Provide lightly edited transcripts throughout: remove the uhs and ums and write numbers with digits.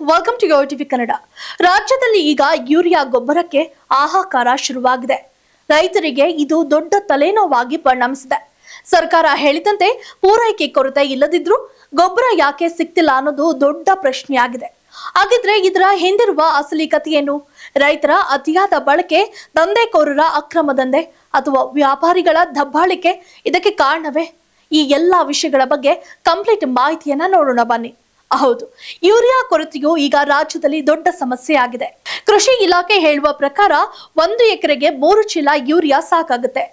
Welcome to your TV Kannada. ರಾಜ್ಯದಲ್ಲಿ ಈಗ urea ಗೊಬ್ಬರಕ್ಕೆ ಹಾಹಾಕಾರ ಶುರುವಾಗಿದೆ. ರೈತರಿಗೆ ಇದು ದೊಡ್ಡ ತಲೆನೋವಾಗಿ ಪರಿಣಮಿಸಿದೆ. ಸರ್ಕಾರ ಹೇಳಿದಂತೆ ಪೂರೈಕೆ ಕೊರತೆ ಇಲ್ಲದಿದ್ರೂ ಗೊಬ್ಬರ ಯಾಕೆ ಸಿಗ್ತಿಲ್ಲ ಅನ್ನೋದು ದೊಡ್ಡ ಪ್ರಶ್ನೆಯಾಗಿದೆ. ಹಾಗಿದ್ರೆ ಇದರ ಹಿಂದಿರುವ ಅಸಲಿ ಕಥೆಯೇನು? ರೈತರ ಅತಿಯಾದ ಬಳಕೆ, ದಂಧೆಕೋರರ ಅಕ್ರಮ ದಂಧೆ ಅಥವಾ ವ್ಯಾಪಾರಿಗಳ ದಬ್ಬಾಳಿಕೆ ಇದಕ್ಕೆ ಕಾರಣವೇ? ಈ ಎಲ್ಲಾ ವಿಷಯಗಳ ಬಗ್ಗೆ ಕಂಪ್ಲೀಟ್ ಮಾಹಿತಿಯನ್ನ ನೋಡೋಣ ಬನ್ನಿ. ಹೌದು, ಯೂರಿಯಾ ಕೊರತೆಯು ಈಗ ರಾಜ್ಯದಲ್ಲಿ ದೊಡ್ಡ ಸಮಸ್ಯೆ ಆಗಿದೆ. ಕೃಷಿ ಇಲಾಖೆ ಹೇಳುವ ಪ್ರಕಾರ 1 ಎಕರೆಗೆ 3 ಚೀಲ ಯೂರಿಯಾ ಸಾಕಾಗುತ್ತೆ.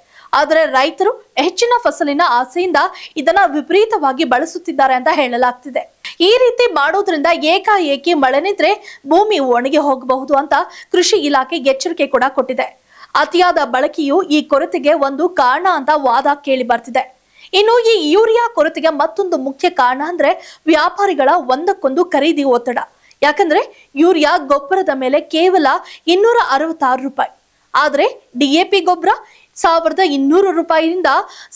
ಆದರೆ ರೈತರು ಹೆಚ್ಚಿನ ಫಸಲಿನ ಆಸೆಯಿಂದ ಇದನ್ನ ವಿಪರೀತವಾಗಿ ಬಳಸುತ್ತಿದ್ದಾರೆ ಅಂತ ಹೇಳಲಾಗ್ತಿದೆ. ಈ ರೀತಿ ಮಾಡೋದ್ರಿಂದ ಏಕಾಏಕಿ ಮಳೆ ನಿಂತ್ರೆ ಭೂಮಿ ಒಣಗಿ ಹೋಗಬಹುದು ಅಂತ ಕೃಷಿ ಇಲಾಖೆ ಎಚ್ಚರಿಕೆ ಕೂಡ ಕೊಟ್ಟಿದೆ. ಅತಿಯಾದ ಬಳಕೆಯು ಈ ಕೊರತೆಗೆ ಒಂದು ಕಾರಣ ಅಂತ ವಾದ ಕೇಳಿ ಬರ್ತಿದೆ. ಇನ್ನು ಈ ಯೂರಿಯಾ ಕೊರತೆಗೆ ಮತ್ತೊಂದು ಮುಖ್ಯ ಕಾರಣ ಅಂದ್ರೆ ವ್ಯಾಪಾರಿಗಳ ಒಂದಕ್ಕೊಂದು ಖರೀದಿ ಒತ್ತಡ. ಯಾಕಂದ್ರೆ ಯೂರಿಯಾ ಗೊಬ್ಬರದ ಮೇಲೆ ಕೇವಲ 266 ರೂಪಾಯಿ, ಆದ್ರೆ DAP ಗೊಬ್ಬರ 1200 ರೂಪಾಯಿಯಿಂದ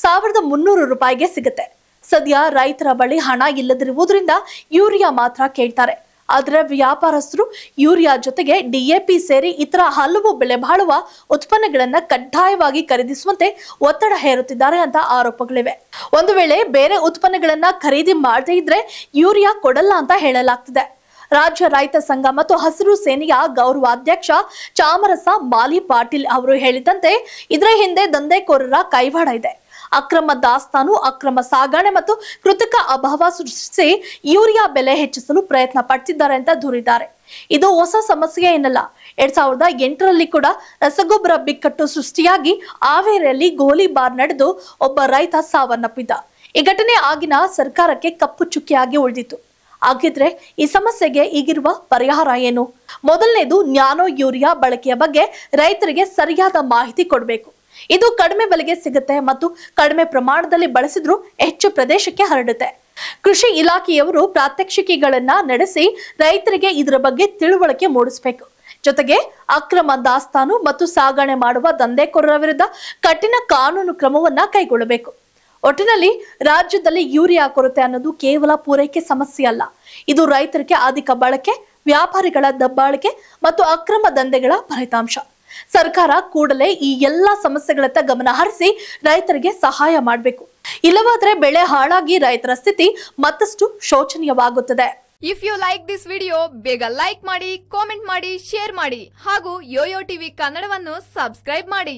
1300 ರೂಪಾಯಿಗೆ ಸಿಗುತ್ತೆ. ಸದ್ಯ ರೈತರ ಬಳಿ ಹಣ ಇಲ್ಲದಿರುವುದರಿಂದ ಯೂರಿಯಾ ಮಾತ್ರ ಕೇಳ್ತಾರೆ. ಆದರೆ ವ್ಯಾಪಾರಸ್ಥರು ಯೂರಿಯಾ ಜೊತೆಗೆ DAP ಸೇರಿ ಇತರ ಹಲವು ಬೆಲೆ ಬಾಳುವ ಉತ್ಪನ್ನಗಳನ್ನ ಕಡ್ಡಾಯವಾಗಿ ಖರೀದಿಸುವಂತೆ ಒತ್ತಡ ಹೇರುತ್ತಿದ್ದಾರೆ ಅಂತ ಆರೋಪಗಳಿವೆ. ಒಂದು ವೇಳೆ ಬೇರೆ ಉತ್ಪನ್ನಗಳನ್ನ ಖರೀದಿ ಮಾಡದೇ ಇದ್ರೆ ಯೂರಿಯಾ ಕೊಡಲ್ಲ ಅಂತ ಹೇಳಲಾಗ್ತಿದೆ. ರಾಜ್ಯ ರೈತ ಸಂಘ ಮತ್ತು ಹಸಿರು ಸೇನೆಯ ಗೌರವಾಧ್ಯಕ್ಷ ಚಾಮರಸ ಮಾಲಿ ಪಾಟೀಲ್ ಅವರು ಹೇಳಿದಂತೆ ಇದರ ಹಿಂದೆ ದಂಧೆಕೋರರ ಕೈವಾಡ ಇದೆ. ಅಕ್ರಮ ದಾಸ್ತಾನು, ಅಕ್ರಮ ಸಾಗಣೆ ಮತ್ತು ಕೃತಕ ಅಭಾವ ಸೃಷ್ಟಿಸಿ ಯೂರಿಯಾ ಬೆಲೆ ಹೆಚ್ಚಿಸಲು ಪ್ರಯತ್ನ ಪಡ್ತಿದ್ದಾರೆ ಅಂತ ದೂರಿದ್ದಾರೆ. ಇದು ಹೊಸ ಸಮಸ್ಯೆ ಏನಲ್ಲ. 2008ರಲ್ಲಿ ಕೂಡ ರಸಗೊಬ್ಬರ ಬಿಕ್ಕಟ್ಟು ಸೃಷ್ಟಿಯಾಗಿ ಹಾವೇರಿಯಲ್ಲಿ ಗೋಲಿಬಾರ್ ನಡೆದು ಒಬ್ಬ ರೈತ ಸಾವನ್ನಪ್ಪಿದ್ದ. ಈ ಘಟನೆ ಆಗಿನ ಸರ್ಕಾರಕ್ಕೆ ಕಪ್ಪು ಚುಕ್ಕಿಯಾಗಿ ಉಳಿದಿತ್ತು. ಹಾಗಿದ್ರೆ ಈ ಸಮಸ್ಯೆಗೆ ಈಗಿರುವ ಪರಿಹಾರ ಏನು? ಮೊದಲನೇದು, ನ್ಯಾನೋ ಯೂರಿಯಾ ಬಳಕೆಯ ಬಗ್ಗೆ ರೈತರಿಗೆ ಸರಿಯಾದ ಮಾಹಿತಿ ಕೊಡಬೇಕು. ಇದು ಕಡಿಮೆ ಬೆಲೆಗೆ ಸಿಗುತ್ತೆ ಮತ್ತು ಕಡಿಮೆ ಪ್ರಮಾಣದಲ್ಲಿ ಬಳಸಿದ್ರೂ ಹೆಚ್ಚು ಪ್ರದೇಶಕ್ಕೆ ಹರಡುತ್ತೆ. ಕೃಷಿ ಇಲಾಖೆಯವರು ಪ್ರಾತ್ಯಕ್ಷಿಕೆಗಳನ್ನ ನಡೆಸಿ ರೈತರಿಗೆ ಇದರ ಬಗ್ಗೆ ತಿಳುವಳಿಕೆ ಮೂಡಿಸಬೇಕು. ಜೊತೆಗೆ ಅಕ್ರಮ ದಾಸ್ತಾನು ಮತ್ತು ಸಾಗಣೆ ಮಾಡುವ ದಂಧೆಕೋರರ ವಿರುದ್ಧ ಕಠಿಣ ಕಾನೂನು ಕ್ರಮವನ್ನ ಕೈಗೊಳ್ಳಬೇಕು. ಒಟ್ಟಿನಲ್ಲಿ ರಾಜ್ಯದಲ್ಲಿ ಯೂರಿಯಾ ಕೊರತೆ ಅನ್ನೋದು ಕೇವಲ ಪೂರೈಕೆ ಸಮಸ್ಯೆ ಅಲ್ಲ. ಇದು ರೈತರಿಗೆ ಅಧಿಕ ಬಳಕೆ, ವ್ಯಾಪಾರಿಗಳ ದಬ್ಬಾಳಿಕೆ ಮತ್ತು ಅಕ್ರಮ ದಂಧೆಗಳ ಫಲಿತಾಂಶ. ಸರ್ಕಾರ ಕೂಡಲೇ ಈ ಎಲ್ಲಾ ಸಮಸ್ಯೆಗಳತ್ತ ಗಮನ ಹರಿಸಿ ರೈತರಿಗೆ ಸಹಾಯ ಮಾಡಬೇಕು. ಇಲ್ಲವಾದ್ರೆ ಬೆಳೆ ಹಾಳಾಗಿ ರೈತರ ಸ್ಥಿತಿ ಮತ್ತಷ್ಟು ಶೋಚನೀಯವಾಗುತ್ತದೆ. If you like this video, ಬೇಗ ಲೈಕ್ ಮಾಡಿ, ಕಾಮೆಂಟ್ ಮಾಡಿ, ಶೇರ್ ಮಾಡಿ ಹಾಗೂ ಯೋಯೋ ಟಿವಿ ಕನ್ನಡವನ್ನು ಸಬ್ಸ್ಕ್ರೈಬ್ ಮಾಡಿ.